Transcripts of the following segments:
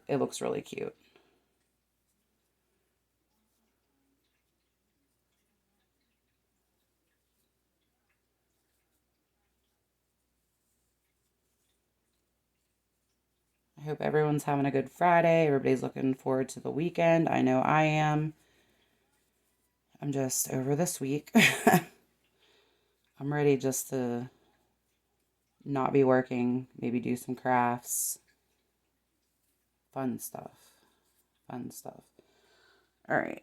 it looks really cute. I hope everyone's having a good Friday. Everybody's looking forward to the weekend. I know I am. I'm just over this week. I'm ready just to not be working, maybe do some crafts. Fun stuff. Fun stuff. All right.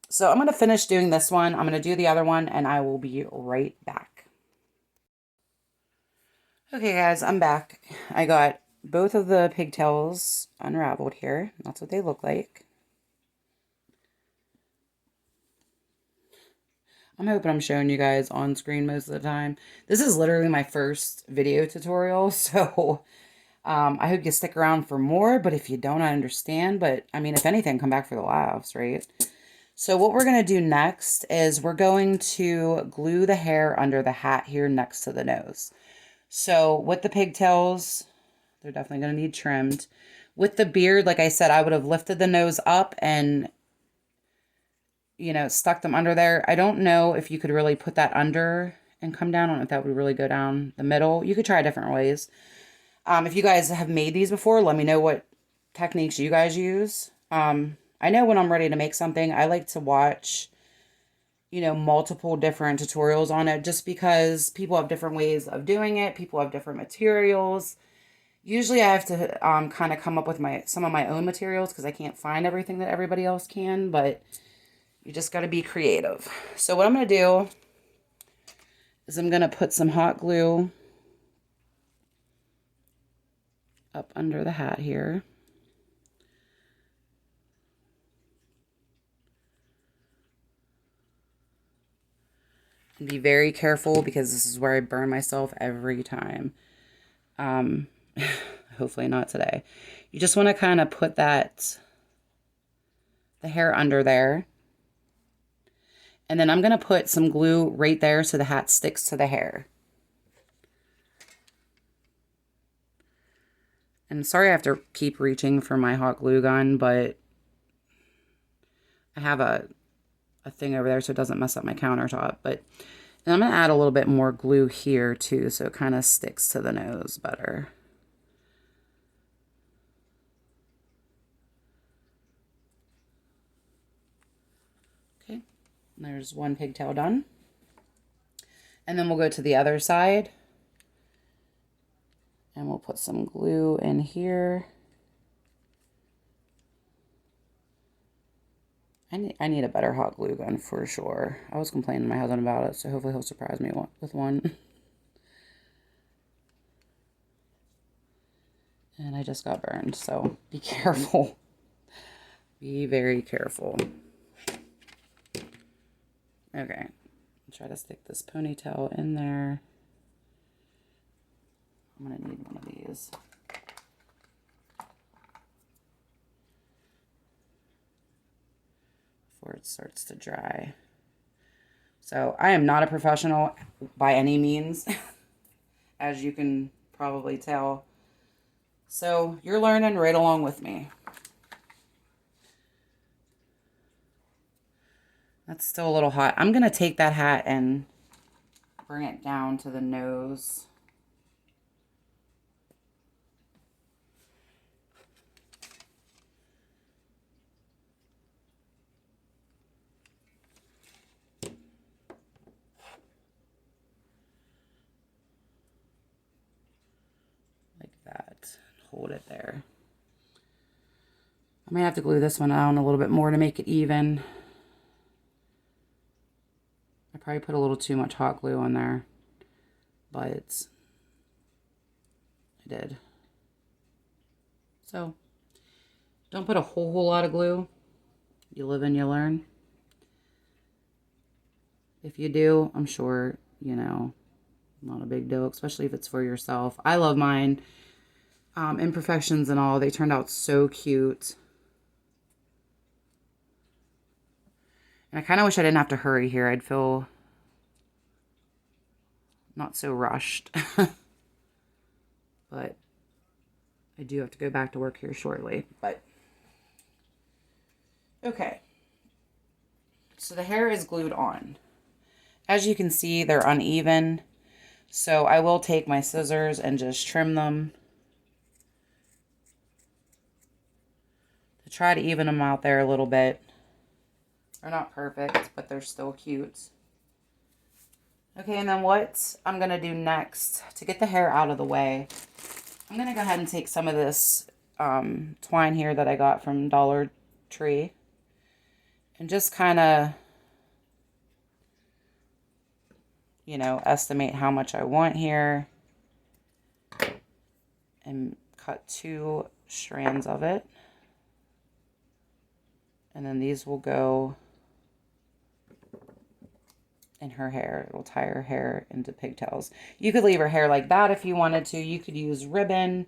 So I'm going to finish doing this one. I'm going to do the other one, and I will be right back. Okay, guys, I'm back. I got both of the pigtails unraveled here. That's what they look like. I'm hoping I'm showing you guys on screen most of the time. This is literally my first video tutorial, so I hope you stick around for more, but if you don't, I understand. But, I mean, if anything, come back for the laughs, right? So what we're going to do next is we're going to glue the hair under the hat here next to the nose. So with the pigtails, they're definitely going to need trimmed. With the beard, like I said, I would have lifted the nose up and, you know, stuck them under there. I don't know if you could really put that under and come down. I don't know if that would really go down the middle. You could try different ways. If you guys have made these before, let me know what techniques you guys use. I know when I'm ready to make something, I like to watch, you know, multiple different tutorials on it just because people have different ways of doing it. People have different materials. Usually I have to kind of come up with some of my own materials because I can't find everything that everybody else can, but you just got to be creative. So what I'm going to do is I'm going to put some hot glue up under the hat here. And be very careful because this is where I burn myself every time. Hopefully not today. You just want to kind of put the hair under there. And then I'm going to put some glue right there so the hat sticks to the hair. And sorry I have to keep reaching for my hot glue gun, but I have a thing over there so it doesn't mess up my countertop. But and I'm going to add a little bit more glue here too so it kind of sticks to the nose better. Okay, there's one pigtail done. And then we'll go to the other side. And we'll put some glue in here. I need a better hot glue gun for sure. I was complaining to my husband about it, so hopefully he'll surprise me with one. And I just got burned, so be careful. Be very careful. Okay, I'll try to stick this ponytail in there. I'm gonna need one of these. Before it starts to dry. So I am not a professional by any means, as you can probably tell. So you're learning right along with me. That's still a little hot. I'm going to take that hat and bring it down to the nose. Like that. Hold it there. I might have to glue this one down a little bit more to make it even. I probably put a little too much hot glue on there, but I did. So, don't put a whole lot of glue. You live and you learn. If you do, I'm sure, you know, not a big deal, especially if it's for yourself. I love mine. Imperfections and all, they turned out so cute. And I kind of wish I didn't have to hurry here. I'd feel not so rushed. But I do have to go back to work here shortly. But Okay. So the hair is glued on. As you can see, they're uneven. So I will take my scissors and just trim them to try to even them out there a little bit. They're not perfect, but they're still cute. Okay, and then what I'm going to do next to get the hair out of the way, I'm going to go ahead and take some of this twine here that I got from Dollar Tree and just kind of, you know, estimate how much I want here and cut 2 strands of it. And then these will go in her hair. It'll tie her hair into pigtails. You could leave her hair like that if you wanted to. You could use ribbon.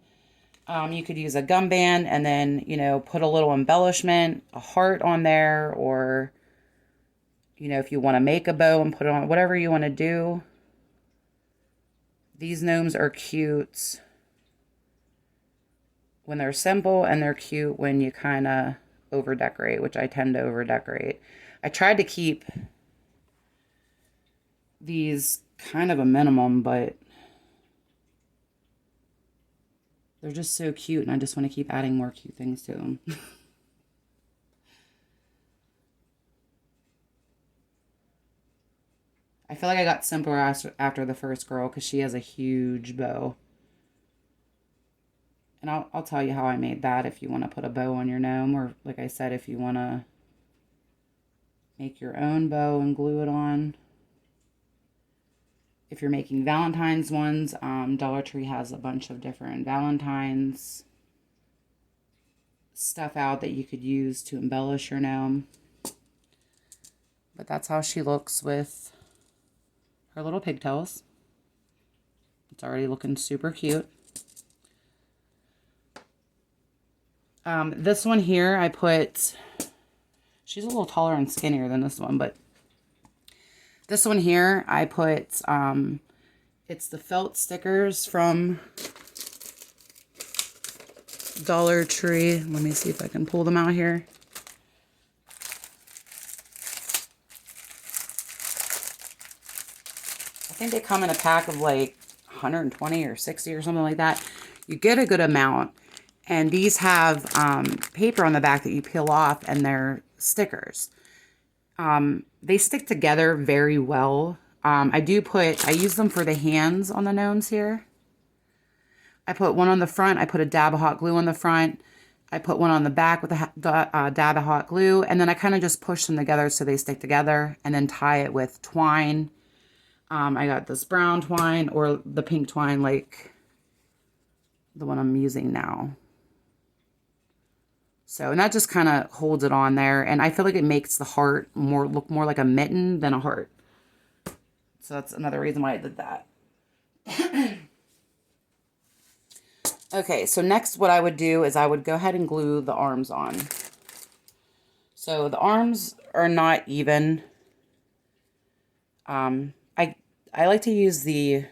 You could use a gum band and then, you know, put a little embellishment, a heart on there, or, you know, if you want to make a bow and put it on, whatever you want to do. These gnomes are cute when they're simple, and they're cute when you kind of over decorate, which I tend to over decorate. I tried to keep these kind of a minimum, but they're just so cute, and I just want to keep adding more cute things to them. I feel like I got simpler after the first girl because she has a huge bow. And I'll tell you how I made that if you want to put a bow on your gnome, or like I said, if you want to make your own bow and glue it on. If you're making Valentine's ones, Dollar Tree has a bunch of different Valentine's stuff out that you could use to embellish your gnome. But that's how she looks with her little pigtails. It's already looking super cute. This one here, I put, she's a little taller and skinnier than this one, but this one here, I put, it's the felt stickers from Dollar Tree. Let me see if I can pull them out here. I think they come in a pack of like 120 or 60 or something like that. You get a good amount. And these have paper on the back that you peel off, and they're stickers. They stick together very well. I use them for the hands on the gnomes here. I put one on the front. I put a dab of hot glue on the front. I put one on the back with a dab of hot glue. And then I kind of just push them together so they stick together, and then tie it with twine. I got this brown twine or the pink twine, like the one I'm using now. So, and that just kind of holds it on there. And I feel like it makes the heart look more like a mitten than a heart. So that's another reason why I did that. Okay, so next what I would do is I would go ahead and glue the arms on. So the arms are not even. I like to use the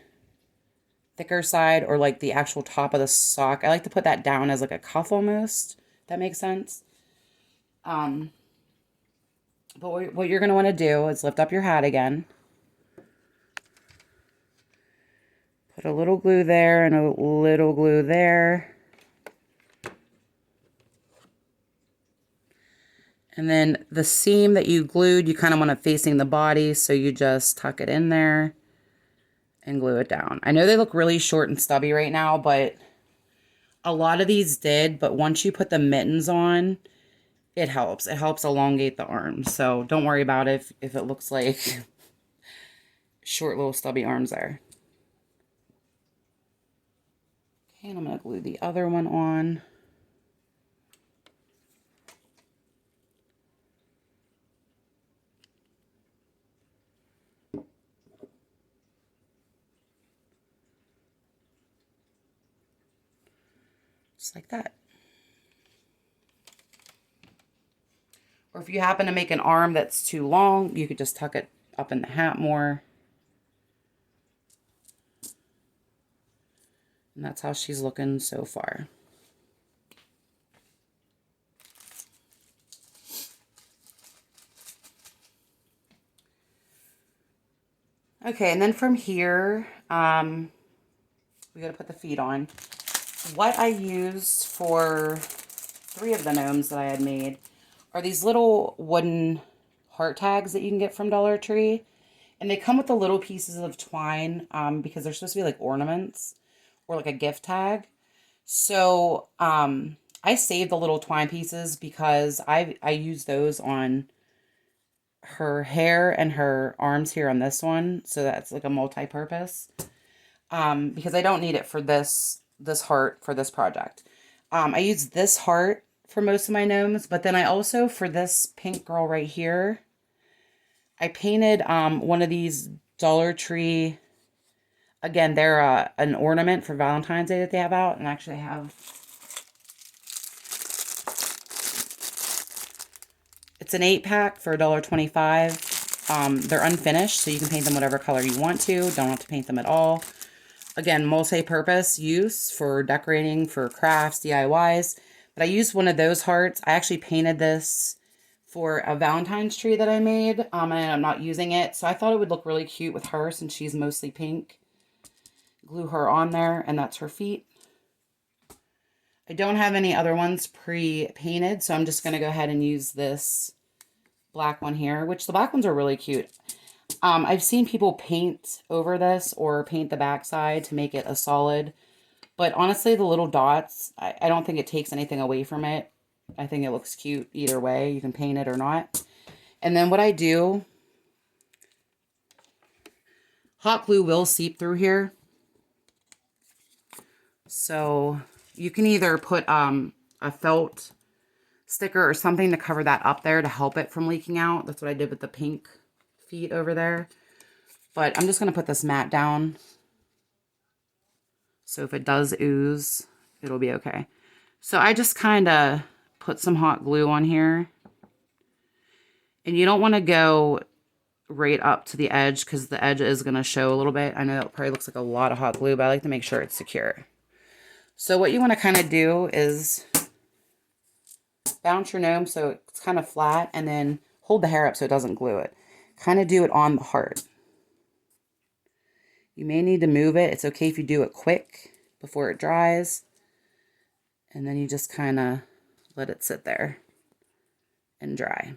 thicker side, or like the actual top of the sock. I like to put that down as like a cuff almost. That makes sense. But what you're going to want to do is lift up your hat again. Put a little glue there and a little glue there. And then the seam that you glued, you kind of want it facing the body, so you just tuck it in there and glue it down. I know they look really short and stubby right now, but a lot of these did, but once you put the mittens on, it helps. It helps elongate the arms. So don't worry about it if it looks like short little stubby arms there. Okay, and I'm going to glue the other one on. Just like that. Or if you happen to make an arm that's too long, you could just tuck it up in the hat more. And that's how she's looking so far. Okay, and then from here, we gotta put the feet on. What I used for 3 of the gnomes that I had made are these little wooden heart tags that you can get from Dollar Tree. And they come with the little pieces of twine because they're supposed to be like ornaments or like a gift tag. So I saved the little twine pieces because I use those on her hair and her arms here on this one. So that's like a multi-purpose. Because I don't need it for this heart for this project. I use this heart for most of my gnomes, but then I also, for this pink girl right here, I painted one of these Dollar Tree. Again, they're an ornament for Valentine's Day that they have out, and actually I have. It's an 8-pack for $1.25. They're unfinished, so you can paint them whatever color you want to. Don't have to paint them at all. Again, multi-purpose use for decorating, for crafts, DIYs. But I used one of those hearts. I actually painted this for a Valentine's tree that I made, and I'm not using it. So I thought it would look really cute with her since she's mostly pink. Glue her on there, and that's her feet. I don't have any other ones pre-painted, so I'm just going to go ahead and use this black one here, which the black ones are really cute. I've seen people paint over this or paint the backside to make it a solid. But honestly, the little dots, I don't think it takes anything away from it. I think it looks cute either way. You can paint it or not. And then what I do, hot glue will seep through here. So you can either put a felt sticker or something to cover that up there to help it from leaking out. That's what I did with the pink feet over there. But I'm just going to put this mat down. So if it does ooze, it'll be okay. So I just kind of put some hot glue on here. And you don't want to go right up to the edge because the edge is going to show a little bit. I know it probably looks like a lot of hot glue, but I like to make sure it's secure. So what you want to kind of do is bounce your gnome so it's kind of flat and then hold the hair up so it doesn't glue it. Kind of do it on the heart. You may need to move it. It's okay if you do it quick before it dries. And then you just kind of let it sit there and dry.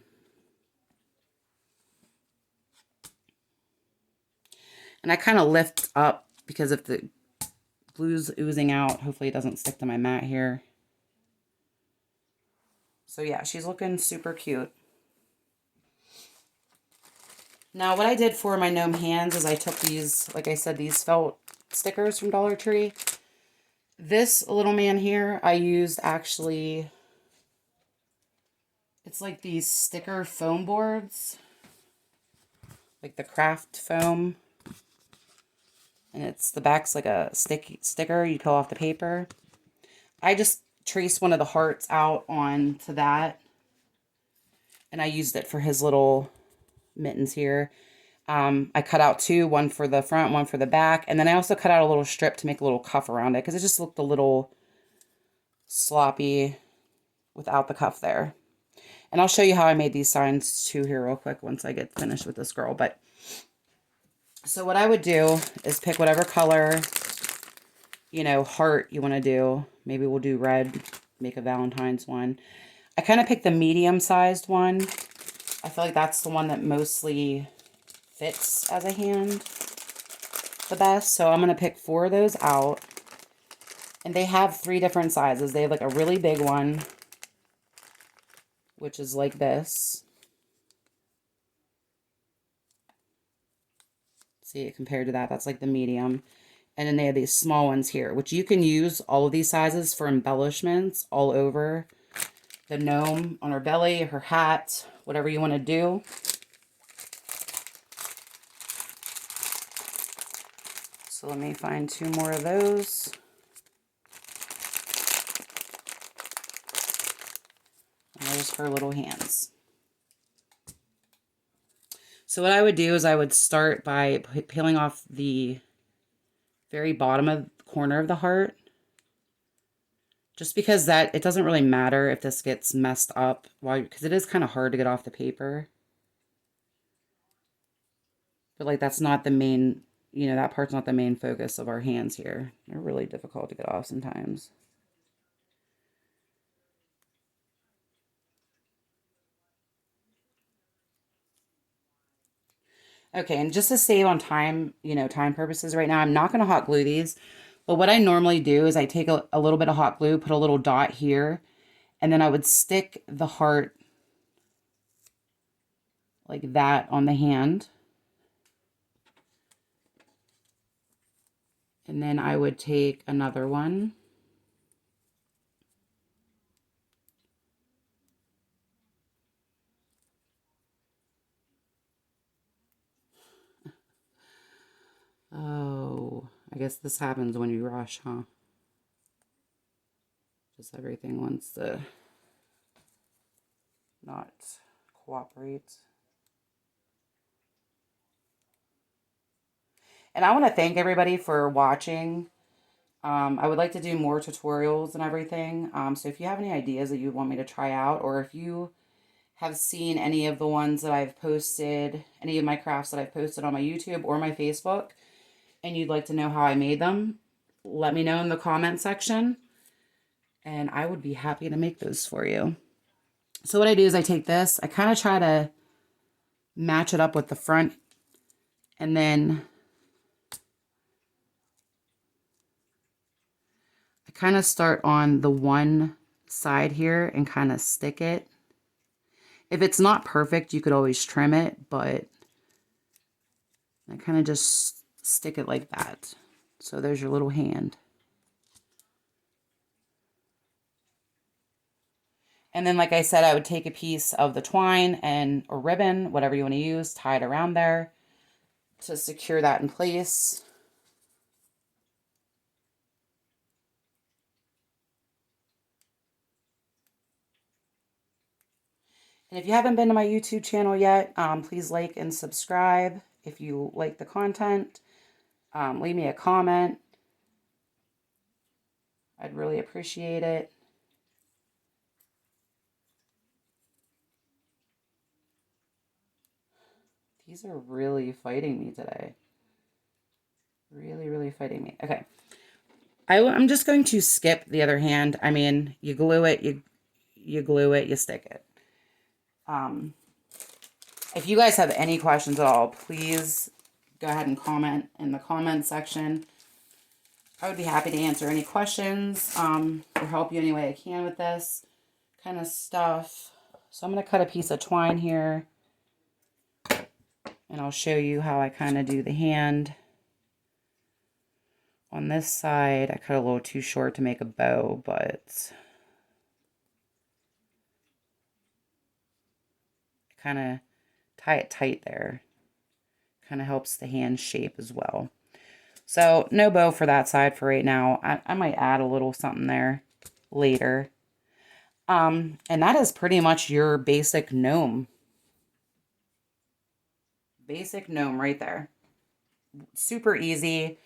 And I kind of lift up because if the glue's oozing out, hopefully it doesn't stick to my mat here. So yeah, she's looking super cute. Now what I did for my gnome hands is I took these, like I said, these felt stickers from Dollar Tree. This little man here, I used actually, it's like these sticker foam boards, like the craft foam. And it's, the back's like a sticker, you peel off the paper. I just traced one of the hearts out onto that. And I used it for his little mittens here. I cut out 2, one for the front, one for the back. And then I also cut out a little strip to make a little cuff around it because it just looked a little sloppy without the cuff there. And I'll show you how I made these signs too here real quick once I get finished with this girl. But so what I would do is pick whatever color, you know, heart you want to do. Maybe we'll do red, make a Valentine's one. I kind of picked the medium-sized one. I feel like that's the one that mostly fits as a hand the best. So I'm going to pick 4 of those out. And they have 3 different sizes. They have like a really big one, which is like this. See it compared to that. That's like the medium. And then they have these small ones here, which you can use all of these sizes for embellishments all over the gnome, on her belly, her hat, whatever you want to do. So let me find 2 more of those. And there's her little hands. So what I would do is I would start by peeling off the very bottom of the corner of the heart. Just because that, it doesn't really matter if this gets messed up, because it is kind of hard to get off the paper. But like that's not the main, you know, that part's not the main focus of our hands here. They're really difficult to get off sometimes. Okay, and just to save on time, you know, time purposes right now, I'm not going to hot glue these. But what I normally do is I take a little bit of hot glue, put a little dot here, and then I would stick the heart like that on the hand. And then I would take another one. Oh, I guess this happens when you rush, huh? Just everything wants to not cooperate. And I want to thank everybody for watching. I would like to do more tutorials and everything. So if you have any ideas that you want me to try out, or if you have seen any of the ones that I've posted, any of my crafts that I've posted on my YouTube or my Facebook, and you'd like to know how I made them, let me know in the comment section, and I would be happy to make those for you. So what I do is I take this, I kind of try to match it up with the front, and then I kind of start on the one side here and kind of stick it. If it's not perfect, you could always trim it, but I kind of just stick it like that. So there's your little hand. And then, like I said, I would take a piece of the twine and a ribbon, whatever you want to use, tie it around there to secure that in place. And if you haven't been to my YouTube channel yet, please like and subscribe. If you like the content, leave me a comment. I'd really appreciate it. These are really fighting me today. Really, really fighting me. Okay. I'm just going to skip the other hand. I mean, you glue it, you glue it, you stick it. If you guys have any questions at all, please go ahead and comment in the comment section. I would be happy to answer any questions or help you any way I can with this kind of stuff. So I'm going to cut a piece of twine here, and I'll show you how I kind of do the hand. On this side, I cut a little too short to make a bow, but kind of tie it tight there. Kind of helps the hand shape as well. So no bow for that side for right now. I might add a little something there later. And that is pretty much your basic gnome. Basic gnome right there. Super easy.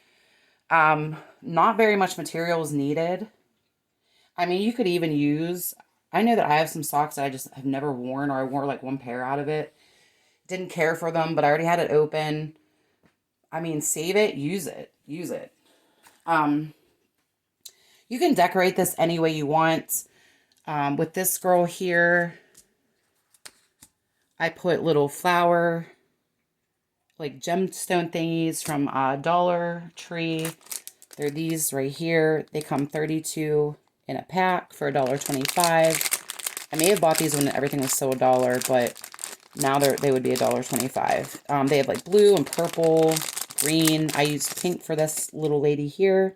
Not very much material is needed. I mean, you could even use, I know that I have some socks that I just have never worn, or I wore like one pair out of it. Didn't care for them, but I already had it open. I mean, save it, use it, use it. You can decorate this any way you want. With this girl here, I put little flower, like gemstone thingies from Dollar Tree. They're these right here. They come 32 in a pack for $1.25. I may have bought these when everything was still $1, but now they would be $1.25. They have like blue and purple, green. I used pink for this little lady here.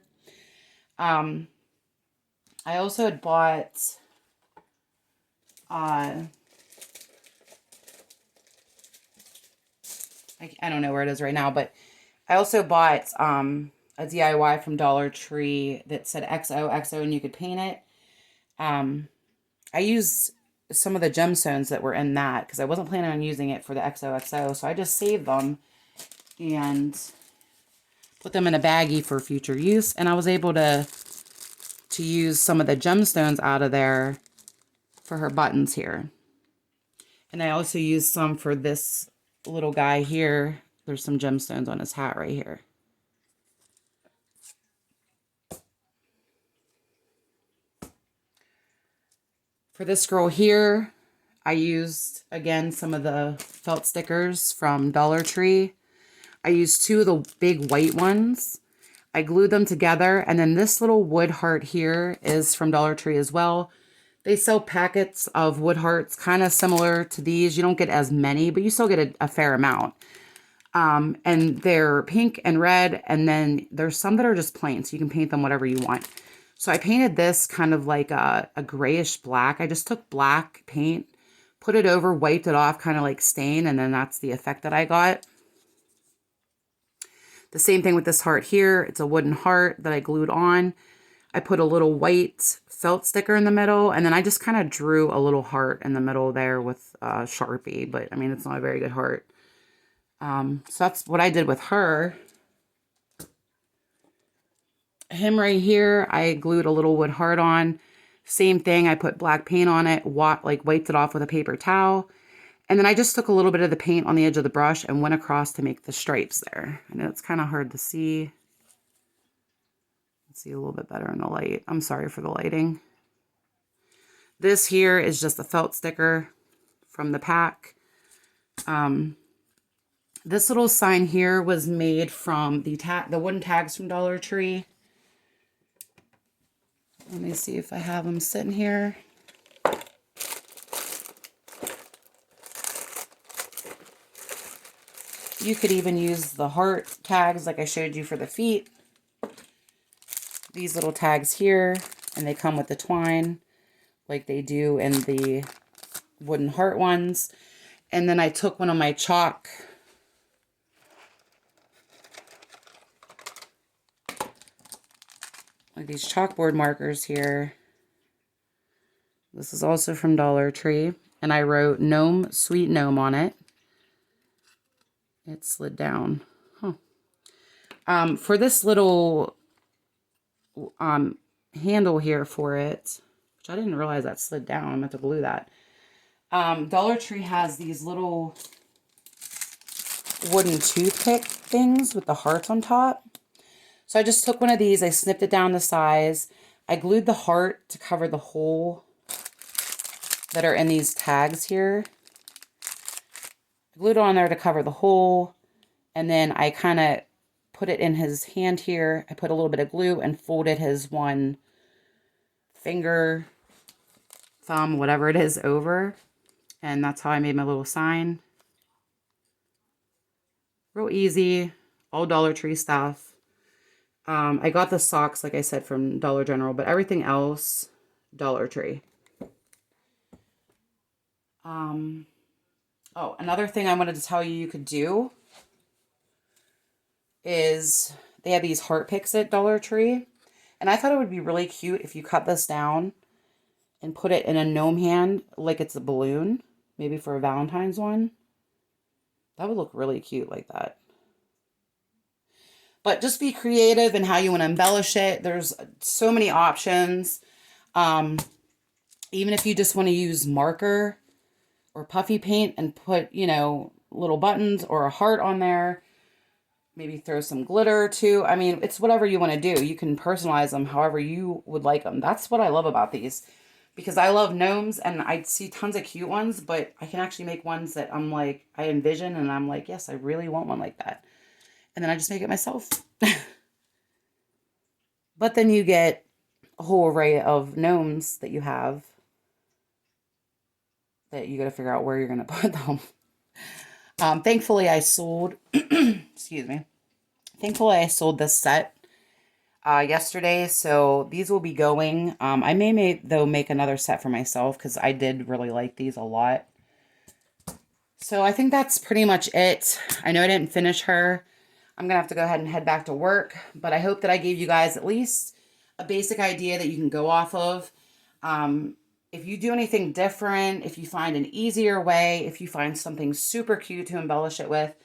I also had bought I don't know where it is right now, but I also bought a DIY from Dollar Tree that said XOXO and you could paint it. I used some of the gemstones that were in that because I wasn't planning on using it for the XOXO, so I just saved them and put them in a baggie for future use, and I was able to use some of the gemstones out of there for her buttons here. And I also used some for this little guy here, there's some gemstones on his hat right here. For this girl here, I used, again, some of the felt stickers from Dollar Tree. I used 2 of the big white ones. I glued them together, and then this little wood heart here is from Dollar Tree as well. They sell packets of wood hearts kind of similar to these. You don't get as many, but you still get a fair amount. And they're pink and red, and then there's some that are just plain, so you can paint them whatever you want. So I painted this kind of like a grayish black. I just took black paint, put it over, wiped it off, kind of like stain, and then that's the effect that I got. The same thing with this heart here. It's a wooden heart that I glued on. I put a little white felt sticker in the middle, and then I just kind of drew a little heart in the middle there with Sharpie, but I mean, it's not a very good heart. So that's what I did with her. Him right here, I glued a little wood heart on. Same thing, I put black paint on it, wiped it off with a paper towel. And then I just took a little bit of the paint on the edge of the brush and went across to make the stripes there. I know it's kind of hard to see. Let's see a little bit better in the light. I'm sorry for the lighting. This here is just a felt sticker from the pack. This little sign here was made from the wooden tags from Dollar Tree. Let me see if I have them sitting here. You could even use the heart tags like I showed you for the feet. These little tags here, and they come with the twine like they do in the wooden heart ones. And then I took one of my these chalkboard markers here. This is also from Dollar Tree. And I wrote Gnome, Sweet Gnome on it. It slid down. Huh. For this little handle here for it, which I didn't realize that slid down. I'm going to have to glue that. Dollar Tree has these little wooden toothpick things with the hearts on top. So I just took one of these, I snipped it down to size. I glued the heart to cover the hole that are in these tags here. I glued it on there to cover the hole. And then I kind of put it in his hand here. I put a little bit of glue and folded his one finger, thumb, whatever it is, over. And that's how I made my little sign. Real easy, all Dollar Tree stuff. I got the socks, like I said, from Dollar General, but everything else, Dollar Tree. Oh, another thing I wanted to tell you could do is they have these heart picks at Dollar Tree. And I thought it would be really cute if you cut this down and put it in a gnome hand like it's a balloon, maybe for a Valentine's one. That would look really cute like that. But just be creative in how you want to embellish it. There's so many options. Even if you just want to use marker or puffy paint and put, you know, little buttons or a heart on there. Maybe throw some glitter too. I mean, it's whatever you want to do. You can personalize them however you would like them. That's what I love about these. Because I love gnomes and I see tons of cute ones, but I can actually make ones that I'm like, I envision and I'm like, yes, I really want one like that. And then I just make it myself. But then you get a whole array of gnomes that you have that you got to figure out where you're going to put them. Thankfully, I sold, excuse me. Thankfully, I sold this set yesterday, so these will be going. I may make another set for myself because I did really like these a lot. So I think that's pretty much it. I know I didn't finish her. I'm going to have to go ahead and head back to work, but I hope that I gave you guys at least a basic idea that you can go off of. If you do anything different, if you find an easier way, if you find something super cute to embellish it with,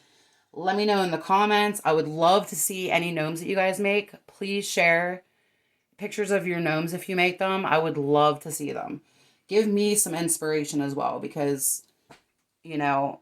let me know in the comments. I would love to see any gnomes that you guys make. Please share pictures of your gnomes if you make them. I would love to see them. Give me some inspiration as well because, you know,